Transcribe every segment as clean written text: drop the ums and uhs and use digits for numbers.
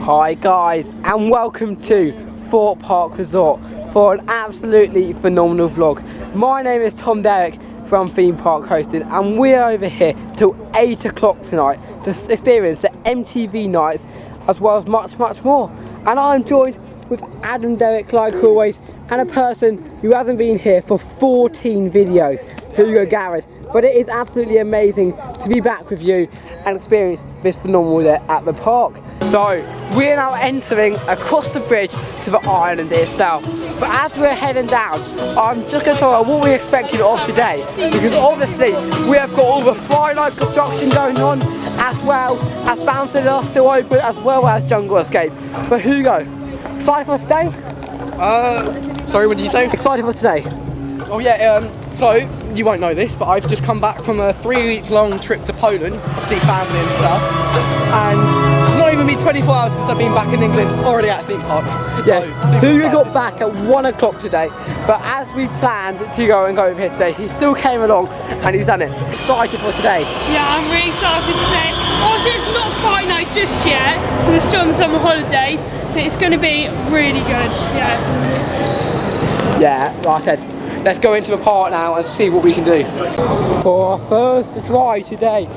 Hi guys, and welcome to Thorpe Park Resort for an absolutely phenomenal vlog. My name is Derrick from Theme Park Coastin, and we're over here till 8 o'clock tonight to experience the MTV nights as well as much more. And I'm joined with Derrick like always, and a person who hasn't been here for 14 videos, Hugo Garrod. But it is absolutely amazing to be back with you and experience this phenomenal day at the park. So we're now entering across the bridge to the island itself. But as we're heading down, I'm just going to talk about what we're expecting of today, because obviously we have got all the fly-like construction going on, as well as bouncezilla still open, as well as jungle escape. But Hugo, excited for today? Sorry, what did you say? Excited for today? Oh yeah, so you won't know this, but I've just come back from a 3-week-long trip to Poland to see family and stuff, and it's not even been 24 hours since I've been back in England, already at a theme park. Yeah, so Hugo got back at 1 o'clock today, but as we planned to go over here today, he still came along and he's done it. Excited for today? Yeah, I'm really excited for today. Also, it's not Friday night just yet, we're still on the summer holidays, but it's going to be really good. Yeah, like I said, let's go into the park now and see what we can do. For our first drive today,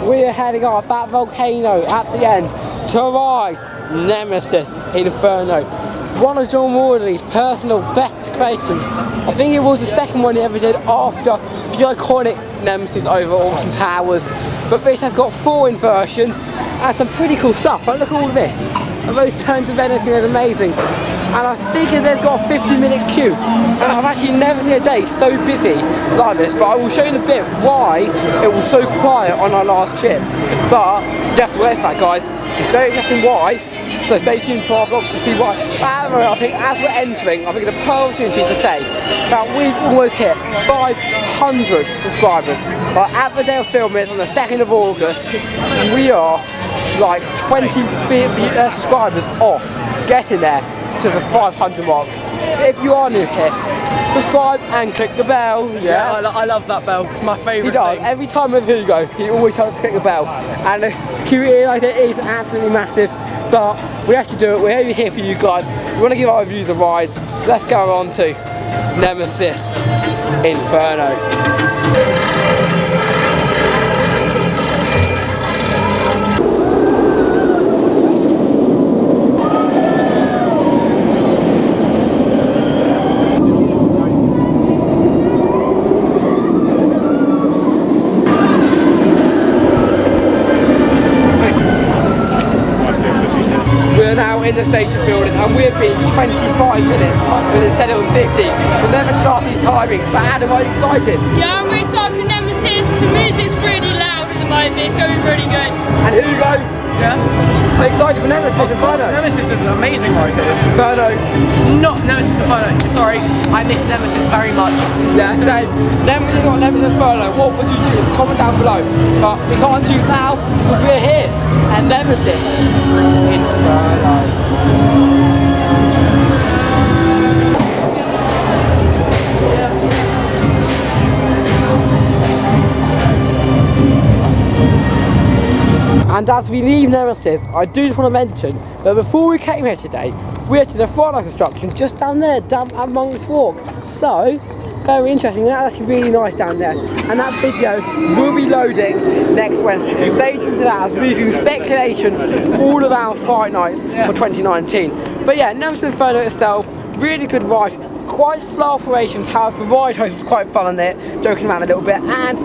we're heading up that volcano at the end to ride Nemesis Inferno. One of John Wardley's personal best creations. I think it was the second one he ever did after the iconic Nemesis over Alton Towers. But this has got 4 inversions and some pretty cool stuff. Like, look at all of this. And those turns of anything is amazing. And I think they've got a 50-minute queue. And I've actually never seen a day so busy like this, but I will show you in a bit why it was so quiet on our last trip. But you have to wait for that, guys. It's very interesting why, so stay tuned to our vlog to see why. I think as we're entering, I think it's a perfect opportunity to say that we've almost hit 500 subscribers. Like, at the day of filming, it's on the 2nd of August, we are like 20 subscribers off getting there to the 500 mark. So if you are new here, subscribe and click the bell. Yeah, I love that bell. It's my favourite He does. thing. Every time with Hugo, he always tells us to click the bell. And the queue like it is absolutely massive, but we have to do it. We're over here for you guys. We want to give our reviews of rides. So let's go on to Nemesis Inferno. In the station building, and we've been 25 minutes when it said it was 50. So never trust these timings. But Adam, are you excited? Yeah, I'm really excited for Nemesis. The music's really loud at the moment, it's going really good. And Hugo? Yeah? Are you excited for Nemesis? Of course, Nemesis is an amazing ride here. Inferno? Not Nemesis Inferno, sorry, I miss Nemesis very much. Yeah, so Nemesis or Nemesis Inferno, what would you choose? Comment down below. But we can't choose now because we're here. And Nemesis Inferno. And as we leave Nemesis, I do just want to mention that before we came here today, we had to do the fly-like construction just down there, down at Monk's Walk. So, very interesting. That's actually really nice down there. And that video will be loading next Wednesday. So stay tuned to that as we do speculation all around Fright Nights for 2019. But yeah, Nemesis Inferno itself, really good ride. Quite slow operations, however the ride host was quite fun on it, joking around a little bit, and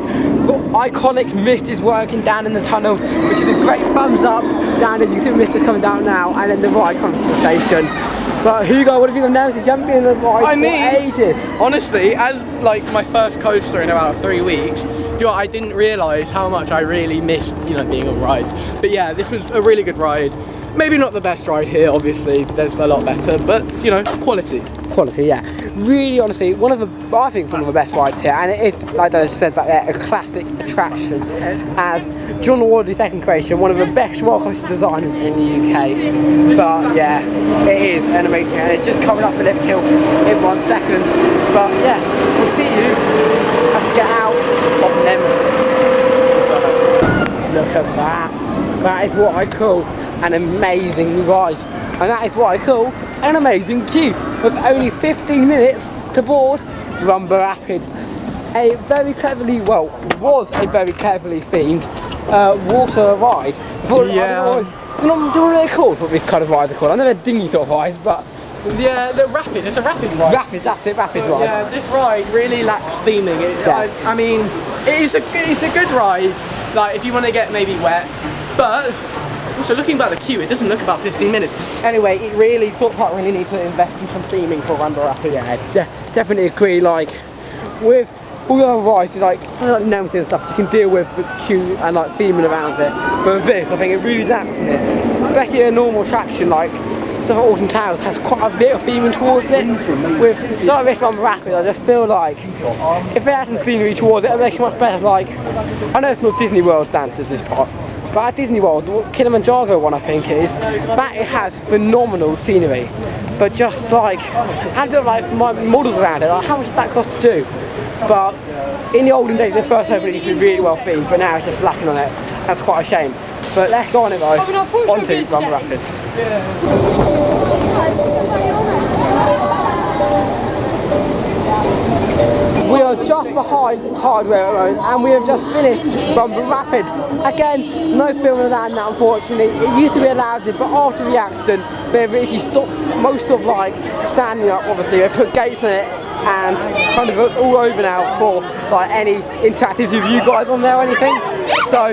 the iconic mist is working down in the tunnel, which is a great thumbs up down there. You can see the mist is coming down now, and then the ride comes to the station. But Hugo, what do you think of Nemesis? You haven't been in the ride for ages. Honestly, as like my first coaster in about 3 weeks, you know, I didn't realise how much I really missed, being on rides. But yeah, this was a really good ride. Maybe not the best ride here, obviously, there's a lot better, but quality. Quality, yeah. Really, honestly, I think it's one of the best rides here, and it is, like I said back there, a classic attraction. As John Wardley's second creation, one of the best roller coaster designers in the UK. But yeah, it is an amazing, and it's just coming up a lift hill in 1 second. But yeah, we'll see you as we get out of Nemesis. Look at that. That is what I call an amazing ride. And that is what I call an amazing queue, with only 15 minutes to board Rumba Rapids. A very cleverly, well, was a very cleverly themed water ride. Yeah. They're not really called what these kind of rides are called. I know they're dinghy sort of rides, but yeah, the rapid. It's a rapid ride. Rapids, that's it, Rapids ride. Yeah, this ride really lacks theming. I mean, it's a good ride. Like if you want to get maybe wet, but also looking back at the queue, it doesn't look about 15 minutes. Anyway, it really Thorpe Park really needs to invest in some theming for Rumba Rapids. Yeah, definitely agree. Like with all the other rides, like Nemesis and stuff, you can deal with the queue and like theming around it. But with this, I think it really lacks in it. Especially a normal attraction like stuff at Alton Towers has quite a bit of theming towards it. With something like this Rumba Rapids, I just feel like if they had some scenery towards it, it'd make it much better. Like I know it's not Disney World standards this part, but at Disney World, the Kilimanjaro one I think it is, that it has phenomenal scenery. But just like, had a bit of like my models around it, like how much does that cost to do? But in the olden days, the first open it used to be really well themed, but now it's just lacking on it. That's quite a shame. But let's go on it though, on to Rumba Rapids. We are just behind Tide Railroad and we have just finished Rumba Rapids. Again, no filming of that now unfortunately. It used to be allowed it, but after the accident they've actually stopped most of like standing up obviously. They put gates on it and kind of it's all over now for like any interactives with you guys on there or anything. So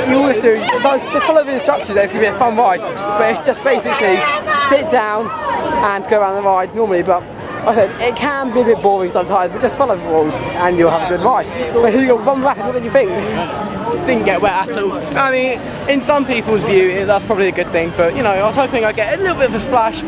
you always do, just follow the instructions, it's going to be a fun ride. But it's just basically sit down and go around the ride normally. But like I said, it can be a bit boring sometimes, but just follow the rules and you'll have a good ride. But Hugo, Rumba Rapids, what did you think? Didn't get wet at all. I mean, in some people's view, that's probably a good thing, but you know, I was hoping I'd get a little bit of a splash.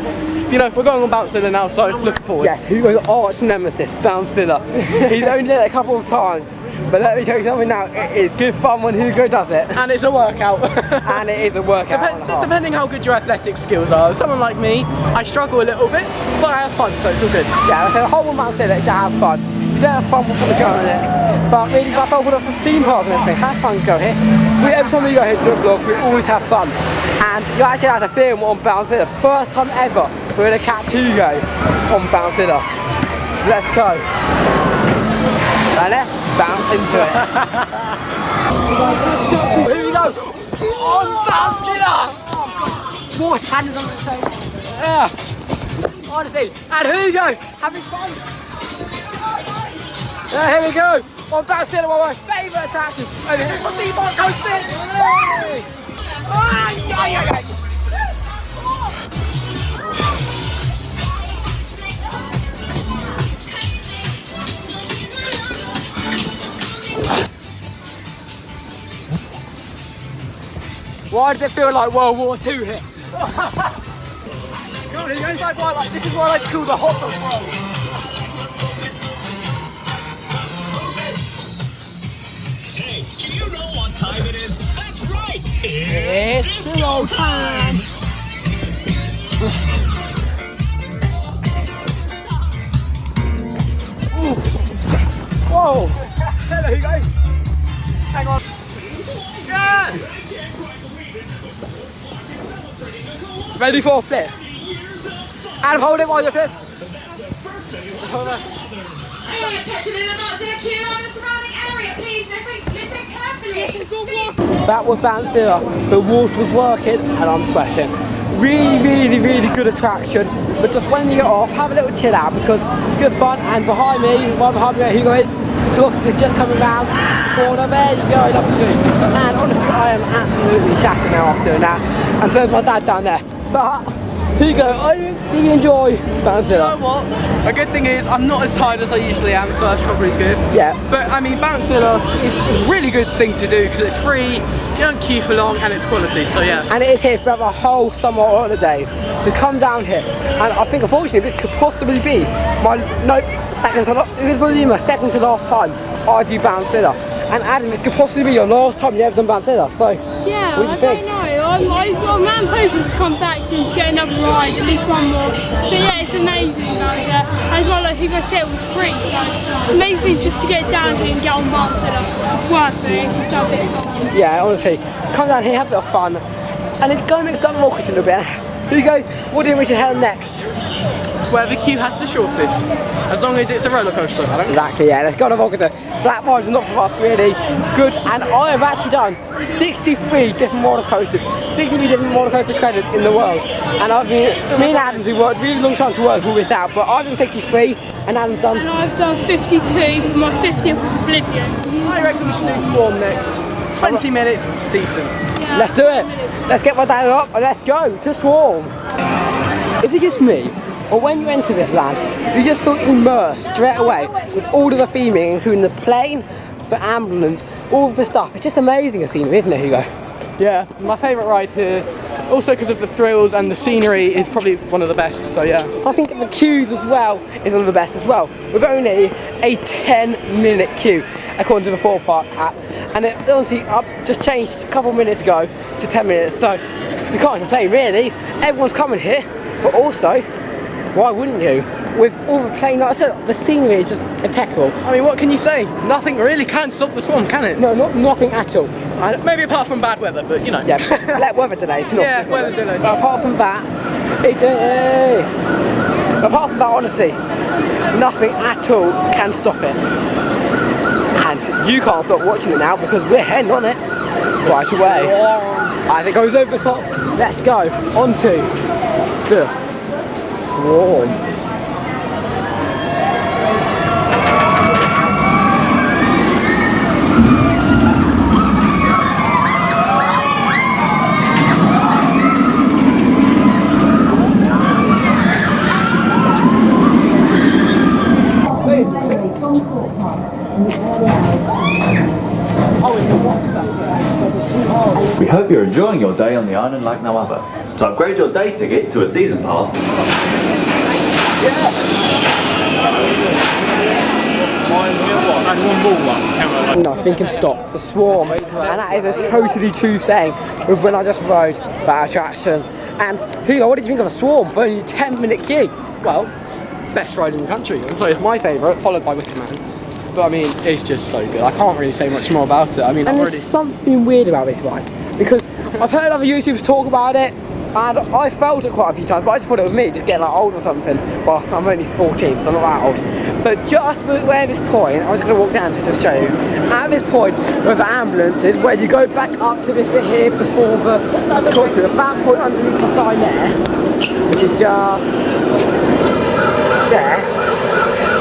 You know, we're going on bouncezilla now, so looking forward. Yes, Hugo's arch nemesis, bouncezilla. He's only done it a couple of times, but let me show you something now. It is good fun when Hugo does it. And it's a workout. And it is a workout. Depending how good your athletic skills are. Someone like me, I struggle a little bit, but I have fun, so it's all good. Yeah, so the whole one bouncezilla is to have fun. If you don't have fun, we'll put the go on it. But really, that's all put up for theme parks and everything. Have fun, go here. Every time we go here to do a vlog, we always have fun. And you actually have to film on bouncezilla. First time ever, we're going to catch Hugo on bouncezilla. So let's go. And let's bounce into it. Here we go. On bouncezilla. More hands on the table. Yeah. Honestly. And Hugo, having fun. Here we go. On bouncezilla, one of my favourite attractions. And here's my theme park Coastin. Why does it feel like World War II here? This is what I like to call the hot dog world. Hey, do you know what time it is? That's right! It's disco time! Whoa! Hello, Hugo! Hang on! Yeah! Ready for a flip? And hold it while you flip! Hold on. That was bouncezilla, the water was working and I'm sweating. Really good attraction, but just when you get off, have a little chill out because it's good fun. And behind me, right behind me where Hugo is, Colossus is just coming round the corner. There you go, lovely view. And honestly, I am absolutely shattered now after doing that. And so is my dad down there. But Hugo, do you enjoy bouncezilla? You know what? A good thing is I'm not as tired as I usually am, so that's probably good. Yeah. But I mean, bouncezilla is a really good thing to do because it's free, you don't queue for long, and it's quality. So yeah. And it is here throughout the whole summer holiday. So come down here, and I think unfortunately this could possibly be my second to last time I do bouncezilla. And Adam, this could possibly be your last time you ever done bouncezilla. So yeah, what do you think? I don't know. I'm hoping to come back soon to get another ride, at least one more. But yeah, it's amazing bouncezilla. As well, like Hugo said, it was free, so it's amazing just to get down here and get on bouncezilla. It's worth it if you start big time. Yeah, honestly, come down here, have a bit of fun. and it's going to make something awkward a little bit. Hugo, what do you think we should head on next? Where the queue has the shortest, as long as it's a roller coaster. Exactly, yeah, let's go to Moghty. Flat rides are not for us, really. Good, and I have actually done 63 different roller coasters, 63 different roller coaster credits in the world. And I've been, me and Adam's, we worked really long time to work all this out, but I've done 63, and Adam's done... And I've done 52, but my 50th was Oblivion. I reckon we should do Swarm next. 20 minutes, decent. Yeah. Let's do it. Let's get my dad up and let's go to Swarm. Is it just me, or when you enter this land, you just feel immersed straight away with all of the theming, including the plane, the ambulance, all of the stuff. It's just amazing a scenery, isn't it, Hugo? Yeah, my favourite ride here, also because of the thrills and the scenery, is probably one of the best, so yeah. I think the queues as well is one of the best as well. With only a 10-minute queue, according to the Thorpe app. And it honestly just changed a couple of minutes ago to 10 minutes, so you can't complain really. Everyone's coming here, but also, why wouldn't you? With all the plane, like I said, the scenery is just impeccable. I mean, what can you say? Nothing really can stop the Swarm, can it? No, nothing at all. And maybe apart from bad weather, but you know. yeah, let weather delay. It's not yeah, weather delay. But apart from that, honestly, nothing at all can stop it. And you can't stop watching it now because we're heading on it right away. As it goes over the top, let's go onto the Swarm. We hope you're enjoying your day on the island like no other. To upgrade your day ticket to a season pass, Nothing can stop the Swarm, and that is a totally true saying with when I just rode that attraction. And Hugo, what did you think of the Swarm for only a 10-minute queue? Well, best ride in the country. So it's my favourite, followed by Wicker Man. But I mean, it's just so good. I can't really say much more about it. I mean, and there's something weird about this ride, because I've heard other YouTubers talk about it, and I felt it quite a few times, but I just thought it was me just getting like old or something. Well, I'm only 14, so I'm not that old. But just where this point, I was going to walk down to just show you, at this point where the ambulance is, where you go back up to this bit here before the Coastin, at that point underneath the sign there, which is just there,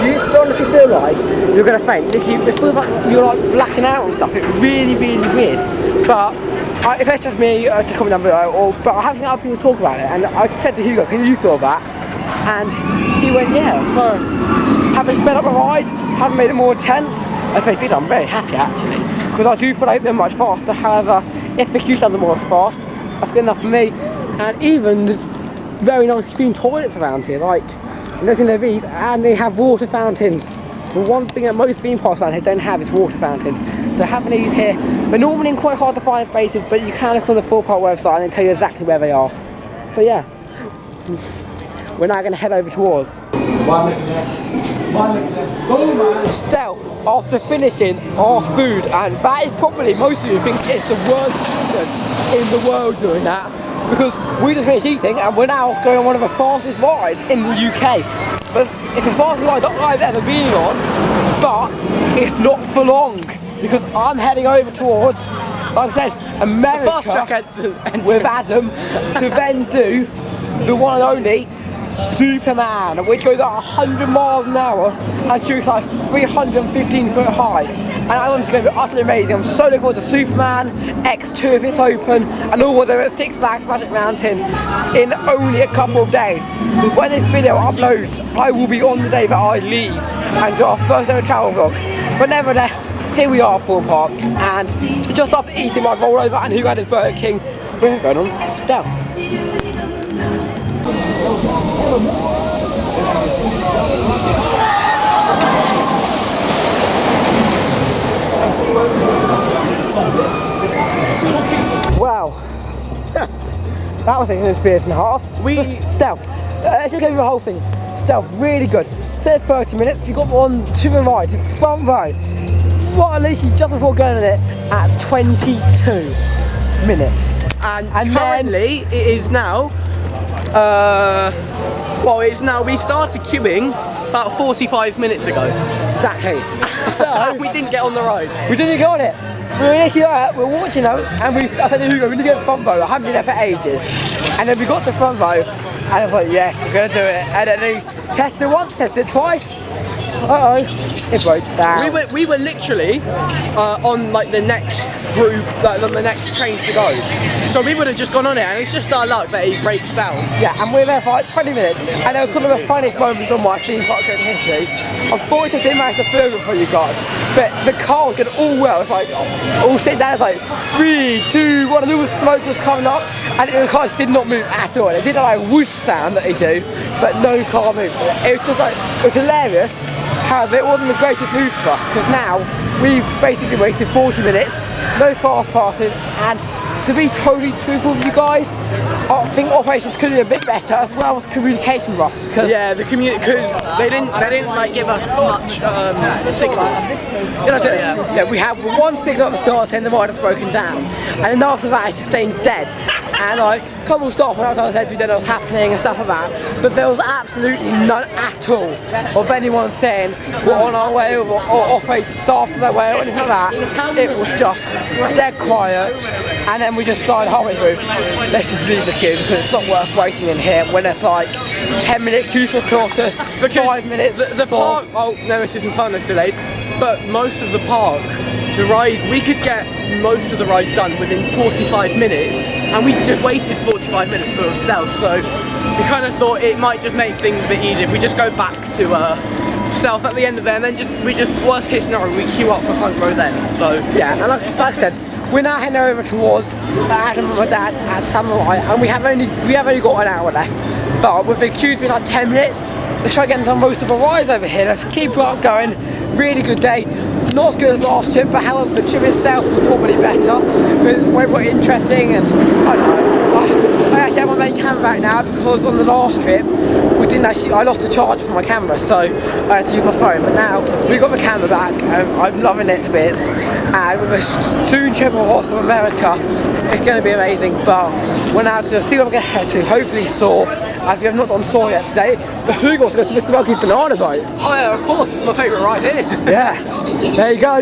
you honestly feel like you're going to faint. It feels like you're like blacking out and stuff. It's really, really weird. But if it's just me, just comment down below. But I have seen other people talk about it, and I said to Hugo, can you feel that? And he went, yeah. So, having sped up the ride, having made it more intense, if they did, I'm very happy actually, because I do feel like it's going much faster. However, if the queue does it more fast, that's good enough for me. And even the very nice clean toilets around here, like there's in these, and they have water fountains. The one thing that most theme parks around here don't have is water fountains. So having these here, they're normally in quite hard to find spaces, but you can look on the Thorpe website and they tell you exactly where they are. But yeah, we're now going to head over towards Stealth after finishing our food, and that is probably, most of you think it's the worst person in the world doing that, because we just finished eating and we're now going on one of the fastest rides in the UK. But it's the fastest ride that I've ever been on, but it's not for long, because I'm heading over towards, like I said, America with Adam to then do the one and only Superman, which goes at 100 miles an hour and shoots like 315 foot high. And I honestly going to be utterly amazing. I'm so looking forward to Superman X2 if it's open, and all of them at Six Flags Magic Mountain in only a couple of days. Because when this video uploads, I will be on the day that I leave and do our first ever travel vlog. But nevertheless, here we are, Thorpe Park, and just after eating my rollover and Hugo had his Burger King, we're going on Stealth. Wow, that was an experience and a half. Stealth. Let's just go through the whole thing. Stealth, really good. 30 minutes. You got one to the right, front row. What, at least just before going on it at 22. minutes. And then currently it is now, well, it's now, we started queuing about 45 minutes ago. exactly. So We didn't get on the ride. we didn't get on it. We were initially we were watching them, and I said to Hugo, we need to get the front row. I haven't been there for ages. And then we got to the front row, and I was like, yes, we're gonna do it. And then they tested it once, tested it twice. It broke down. We were literally on like the next group, like on the next train to go. So we would have just gone on it, and it's just our luck that he breaks down. Yeah, and we were there for like 20 minutes, and there was some of the funniest moments on my theme park in history. Unfortunately, I didn't manage to film it for you guys, but the car was going all well. It's like, all sitting down, it's like 3, 2, 1, and all the smoke was coming up, and the car just did not move at all. It did like a whoosh sound that they do, but no car moved. It was just like, it was hilarious. However, it wasn't the greatest news for us, because now we've basically wasted 40 minutes, no fast passes, and to be totally truthful with you guys, I think operations could be a bit better, as well as communication with us. Because yeah, because they didn't like give us much signal. Yeah, we have one signal at the start saying the rider's broken down, and then after that it's staying dead. And like, a couple stopped when I was on the edge, we don't know what's happening and stuff like that. But there was absolutely none at all of anyone saying we're on our way or operations staff on their way or anything like that. It was just dead quiet, and then we just decided halfway through, let's just leave the queue because it's not worth waiting in here when it's like 10-minute queues for Colossus, 5 minutes. The park, oh, Nemesis and Inferno is delayed, but most of the park, the rides, we could get most of the rides done within 45 minutes, and we just waited 45 minutes for stealth, so we kind of thought it might just make things a bit easier if we just go back to stealth at the end of it, and then we just worst case scenario, we queue up for front row then. So yeah, and like I said, we're now heading over towards Adam and my dad at Samurai, and we have only got an hour left. But with the queues being like 10 minutes, let's try getting done most of the rides over here. Let's keep it up going. Really good day. Not as good as last trip, but however the trip itself was probably better. It was way more interesting, and I don't know. I actually have my main camera back now because on the last trip I lost the charger for my camera, so I had to use my phone. But now we've got the camera back, and I'm loving it to bits. And with a soon trip across of America, it's going to be amazing. But we're now to see what we're going to head to. Hopefully Saw, as we have not done Saw yet today. But Hugo wants to go to Mr. Monkey's Banana Boat. oh yeah, of course, it's my favourite ride here. Yeah, there you go.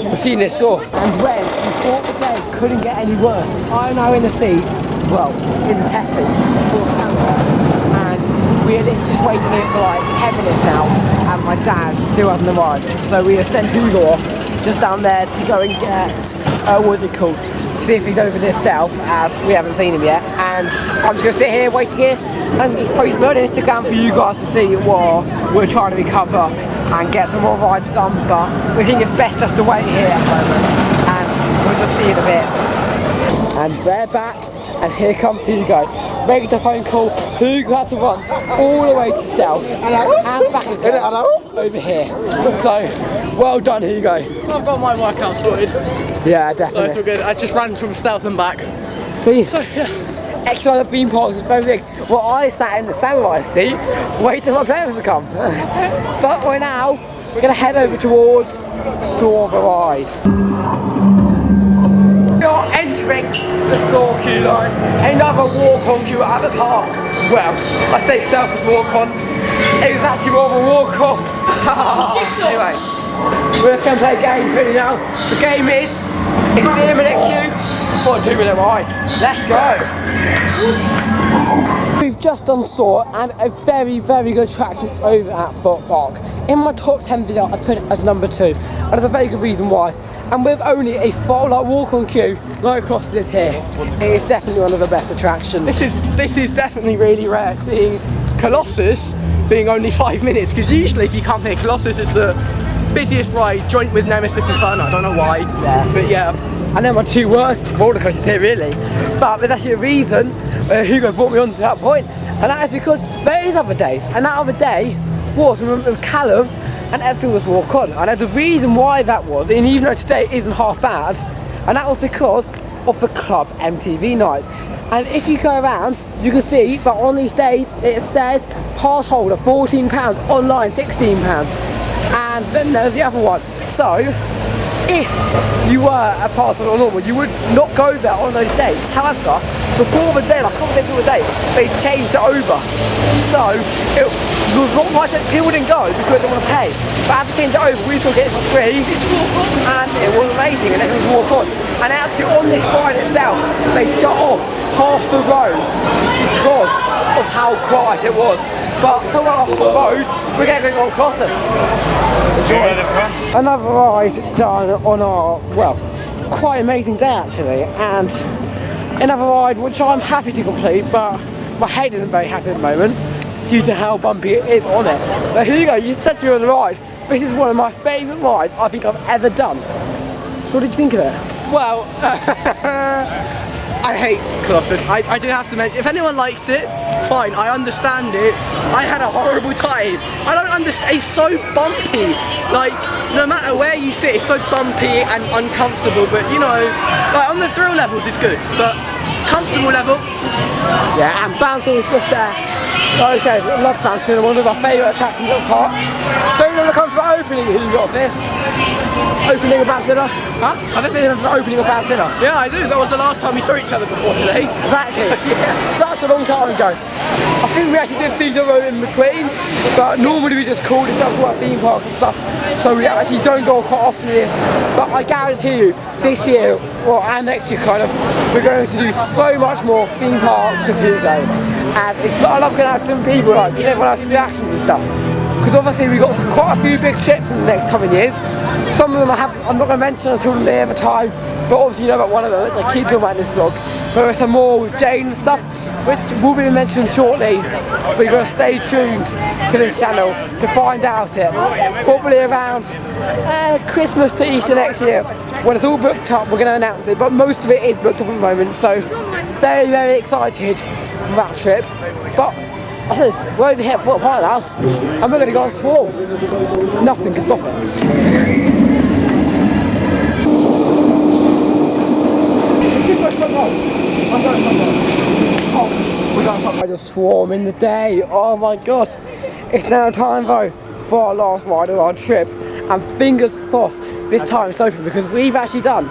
We've seen this Saw. And when we thought the day couldn't get any worse, I'm now in the seat, well, in the test seat for Samurai. And we're literally just waiting here for like 10 minutes now, and my dad still hasn't arrived. So we have sent Hugo off just down there to go and get, what's it called? See if he's over this stealth, as we haven't seen him yet. And I'm just going to sit here, waiting here, and just post my own Instagram for you guys to see what we're trying to recover and get some more rides done. But we think it's best just to wait here at the moment, and we'll just see in a bit. And they're back, and here comes Hugo. Making a phone call. Hugo had to run all the way to stealth and back again over here. So, well done, Hugo. I've got my workout sorted. Yeah, So definitely. it's all good. I just ran from stealth and back. See? So yeah. Extra on the theme parks is very big. Well, I sat in the Samurai seat, waiting for my parents to come. But we're going to head over towards Saw the Ride. We are entering the Saw queue line. Another walk-on queue at the park. Well, I say stealth was walk-on. It was actually more of a walk-off. Anyway, we're just going to play a game really now. The game is, it's a 3-minute queue for a 2-minute ride. Let's go. We've just done Saw, and a very, very good attraction over at Thorpe Park. In my top 10 video, I put it as number 2, and there's a very good reason why. And with only a walk-on queue right across this here, it is definitely one of the best attractions. This is definitely really rare, seeing Colossus being only 5 minutes, because usually if you come here, Colossus is the busiest ride, joint with Nemesis and Inferno. I don't know why, but yeah. And they're my 2 worst roller coasters here, really. But there's actually a reason Hugo brought me on to that point, and that is because there is other days, and that other day was with Callum, and everything was walk-on. And there's a reason why that was, and even though today isn't half bad, and that was because of the club MTV nights. And if you go around, you can see that on these days it says pass holder £14, online £16, and then there's the other one. So if you were a Barcelona or normal, you would not go there on those dates. However, before the day, like a couple of days before the date, they changed it over. So it was not much that people didn't go because they didn't want to pay. But as they changed it over, we still get it for free, and it was amazing, and everyone was walk on. And actually on this ride itself, they shut off half the roads because of how quiet it was. But talking about the roads, we're going to go on Colossus. Another ride done on our, well, quite amazing day actually, and another ride which I'm happy to complete, but my head isn't very happy at the moment due to how bumpy it is on it. But here you go, you said to me on the ride, this is one of my favourite rides I think I've ever done. So what did you think of it? Well, I hate Colossus. I do have to mention, if anyone likes it, fine, I understand it. I had a horrible time. I don't understand, it's so bumpy. Like, no matter where you sit, it's so bumpy and uncomfortable, but you know, like on the thrill levels it's good, but comfortable level. Yeah, and bouncing is just there. Like I said, I love bouncing, one of my favourite attractions at the park. Don't you want to come for the opening of this? Opening of bouncezilla? Huh? I think they're for opening of bouncezilla. Yeah, I do. That was the last time we saw each other before today. Exactly. Yeah. Such a long time ago. I think we actually did see each other in between, but normally we just called each other to our theme parks and stuff, so we actually don't go quite often in this. But I guarantee you, this year, well, and next year kind of, we're going to do so much more theme parks with Hugo, as it's I love going out to people, like seeing everyone else's reactions and stuff. Because obviously we've got quite a few big trips in the next coming years. Some of them I'm not going to mention until near the time, but obviously you know about one of them, which I keep talking about in this vlog. But there's some more with Jane and stuff, which will be mentioned shortly. But you've got to stay tuned to this channel to find out it. Probably around Christmas to Easter next year. When it's all booked up, we're going to announce it. But most of it is booked up at the moment, so very, very excited for that trip. But I said, we're over here at Thorpe now, and we're going to go on Swarm. Nothing can stop it. I just swarm in the day. Oh my god. It's now time though for our last ride of our trip, and fingers crossed this time it's open, because we've actually done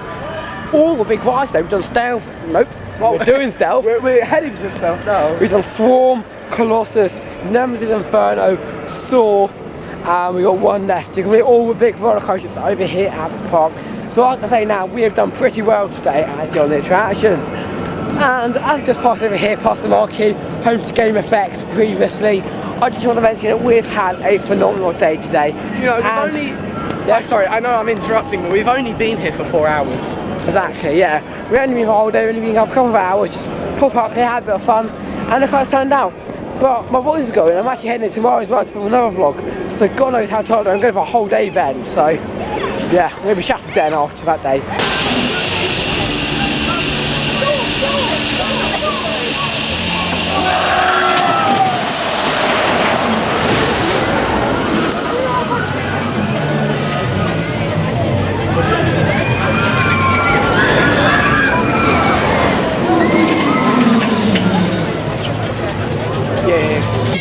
all the big rides today. We've done Stealth. Nope. Well, we're doing Stealth. we're heading to Stealth now. We've done Swarm, Colossus, Nemesis, Inferno, Saw, and we've got one left to complete all the big roller coasters over here at the park. So like I say now, we have done pretty well today actually on the attractions. And as I just passed over here, past the marquee, home to Game Effects previously, I just want to mention that we've had a phenomenal day today. You know, we've only... Yeah. Sorry, I know I'm interrupting, but we've only been here for 4 hours. Exactly, yeah. We've only been for a whole day, we've only been here for a couple of hours, just pop up here, had a bit of fun, and look how it's turned out. But my voice is going, I'm actually heading in tomorrow as well to film another vlog, so God knows how tired I'm going for a whole day then, so yeah, I'm going to be shattered then after that day.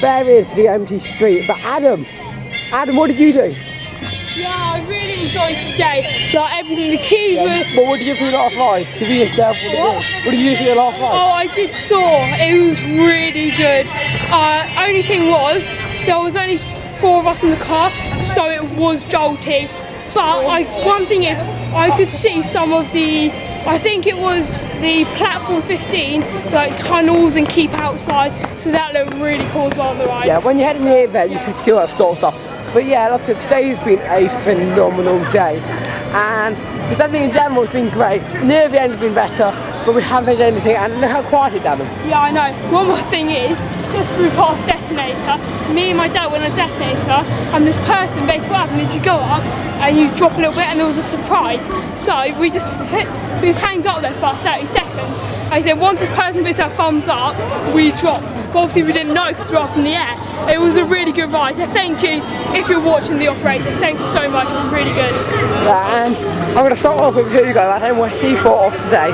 There is the empty street, but Adam, what did you do? Yeah, I really enjoyed today. Like everything, the queues were... But what did you do for your last ride? Did you just What did you do for your last ride? Oh, I did Saw. It was really good. Only thing was, there was only 4 of us in the car, so it was jolty. But one thing is, I could see some of the... I think it was the platform 15, like tunnels and keep outside, so that looked really cool as well on the ride. Yeah, when you had near there, you could see all that store stuff. But yeah, like I said, today has been a phenomenal day, and just everything in general has been great. Near the end has been better, but we haven't finished anything, and look how quiet it, Adam. Yeah, I know. One more thing is, just we passed Detonator, me and my dad went on Detonator, and this person, basically what happened is you go up and you drop a little bit, and there was a surprise. So we just hanged up there for about 30 seconds. I said once this person puts their thumbs up, we drop. but obviously we didn't know because we were up in the air. It was a really good ride, so thank you if you're watching the operator, thank you so much, it was really good. Yeah, and I'm going to start off with Hugo. I don't know what he thought of today.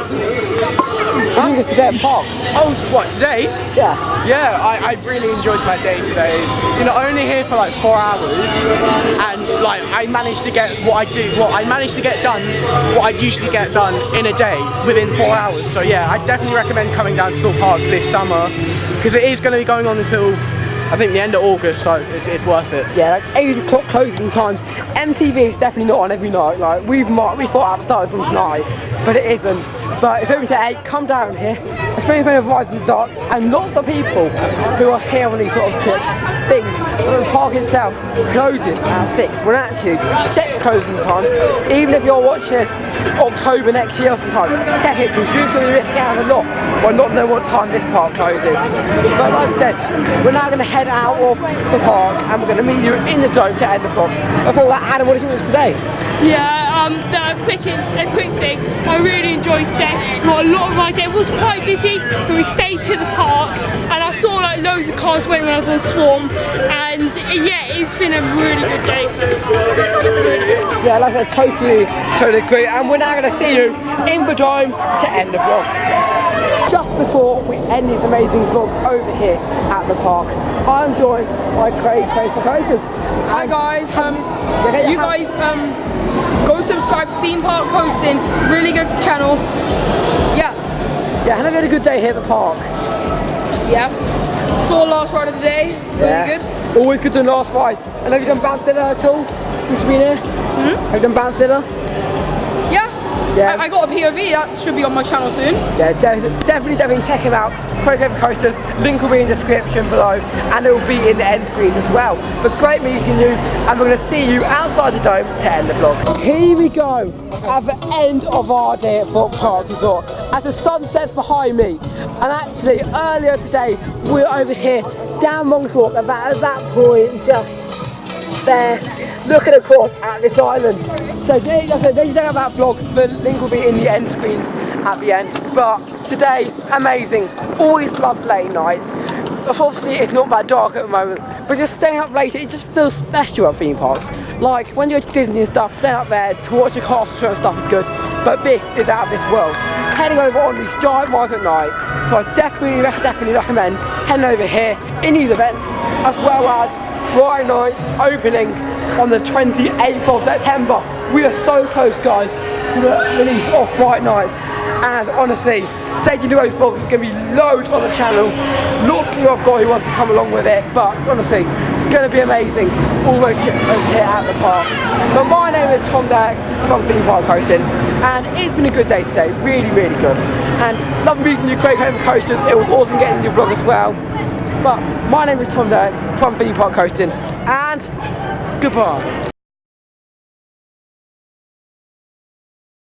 What did you today at Park? Oh, what, today? Yeah. Yeah, I really enjoyed my day today. You know, only here for like 4 hours, and like I managed to get what I'd usually get done in a day within 4 hours. So yeah, I definitely recommend coming down to Thorpe Park this summer because it is going to be going on until I think the end of August, so it's worth it. Yeah, like 8 o'clock closing times. MTV is definitely not on every night. Like we thought our start was on tonight, but it isn't. But it's open to 8. Come down here. Experience when it rides in the dark, and lots of people who are here on these sort of trips think that the park itself closes at 6. When actually, check the closing times. Even if you're watching this October next year or sometime, check it because you're going to be missing out on a lot by not knowing what time this park closes. But like I said, we're now going to head out of the park and we're going to meet you in the dome to end the vlog. Before that, Adam, what do you think of today? Yeah, a quick thing, I really enjoyed today. Well, a lot of my day was quite busy, but we stayed to the park and I saw like loads of cars when I was on Swarm, and yeah, it's been a really good day. So yeah, like I said, totally agree, and we're now going to see you in the dome to end the vlog. Just before we end this amazing vlog over here at the park, I'm joined by Craig for Coasters. Hi guys, you guys go subscribe to Theme Park Coastin, really good channel. Yeah, had a really good day here at the park. Yeah, saw last ride of the day, really good. Always good to last rides. And have you done bouncezilla at all since you've been here? Have you done bouncezilla? Yeah. I got a POV, that should be on my channel soon. Yeah, definitely check him out. Craig for Coasters, link will be in the description below, and it will be in the end screens as well. But great meeting you, and we're going to see you outside the dome to end the vlog. Here we go, at the end of our day at Thorpe Park Resort, as the sun sets behind me. And actually, earlier today, we were over here, down Montauk, at that point, just there, looking across at this island. So there you go that vlog. The link will be in the end screens at the end. But today, amazing. Always love late nights. Obviously it's not that dark at the moment, but just staying up late, it just feels special at theme parks. Like when you go to Disney and stuff, staying up there to watch the castle show and stuff is good, but this is out of this world. Heading over on these giant rides at night, so I definitely recommend heading over here in these events, as well as Friday nights opening on the 28th of September. We are so close, guys, to the release of Friday nights, and honestly, stay tuned to those vlogs. There's going to be loads on the channel, lots of people I've got who wants to come along with it, but honestly, it's going to be amazing, all those trips over here at the park. But my name is Derrick from Theme Park Coastin, and it's been a good day today, really good. And love meeting you, Craig for Coasters. It was awesome getting your vlog as well. But my name is Derrick from Theme Park Coastin, and goodbye.